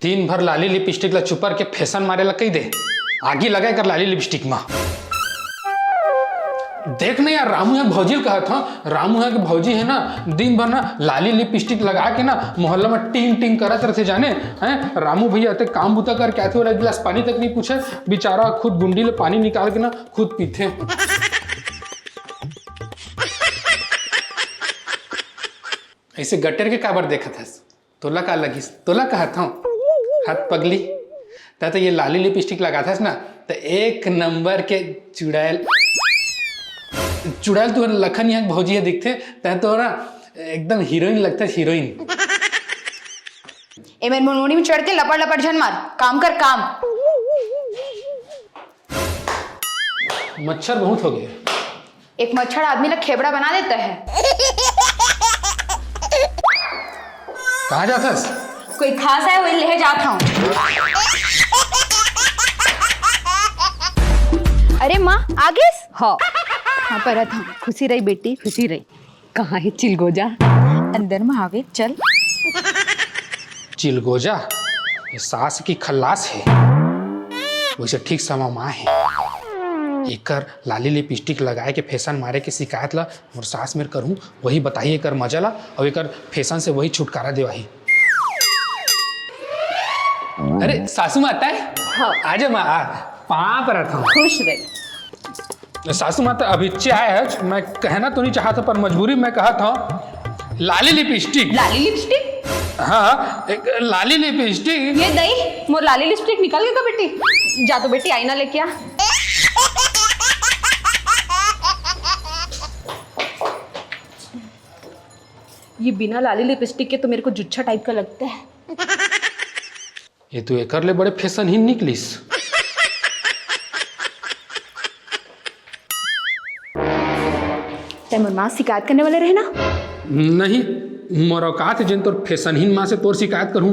दिन भर लाली लिपस्टिक ला चुपर के फैशन मारे ला कही दे आगे लगाए कर लाली लिपस्टिक में देख ना यार। रामू यहाँ भौजी कहा था, रामू यहाँ के भौजी है ना दिन भर ना लाली लिपस्टिक लगा के ना मोहल्ला में टिंग टिंग करत रहते जाने हैं। रामू भैया आते काम बुता कर क्या थे और एक गिलास पानी तक नहीं पूछे, बेचारा खुद गुंडी ले पानी निकाल के ना खुद पीते। ऐसे गटर के काबर देखा था तोला का लगी तोला कहा था हाथ पगली तो ये लाली लिपस्टिक लगा था ना तो एक नंबर के चुड़ैल तो लखन यहाँ भौजी दिखते तो ना एकदम हीरोइन लगता है हीरोइन। ए मेरे मुनमुनी में चढ़ के लपड़ लपड़ झन मार, काम कर काम। मच्छर बहुत हो गए। एक मच्छर आदमी ला खेबड़ा बना देता है। कहाँ जाता है? कोई खास है वही ले जाता हूँ। अरे माँ आगे हाँ हाँ पर था। खुशी रही बेटी खुशी रही। कहाँ है चिलगोजा? अंदर में आवे चल। चिलगोजा ये सास की खल्लास है, वैसे ठीक समय माँ है। एकर लाली लिपस्टिक लगाए के फैशन मारे के शिकायत ला और सास मेरे करूँ वही बताइए कर मजा ला और एकर फैशन से वही छुटकारा देवाही। अरे सासू माँ आता है? हाँ आजा माँ पाँव पर था। खुश रही। सासू माता अभी आए है, मैं कहना तो नहीं चाहता पर मजबूरी में कहा था लाली लिपस्टिक। लाली लिपस्टिक? हाँ एक लाली लिपस्टिक। ये दही मोर लाली लिपस्टिक निकल गई का बेटी? जा तो बेटी आईना लेके आ। ये बिना लाली लिपस्टिक के तो मेरे को जुच्छा टाइप का लगता है। ये तो एकर ले बड़े फैशन ही निकलिस। ते मोर माँ शिकायत करने वाले रहे ना? नहीं मोर औकात है जिन तोर फैशन ही माँ से तोर शिकायत करूँ।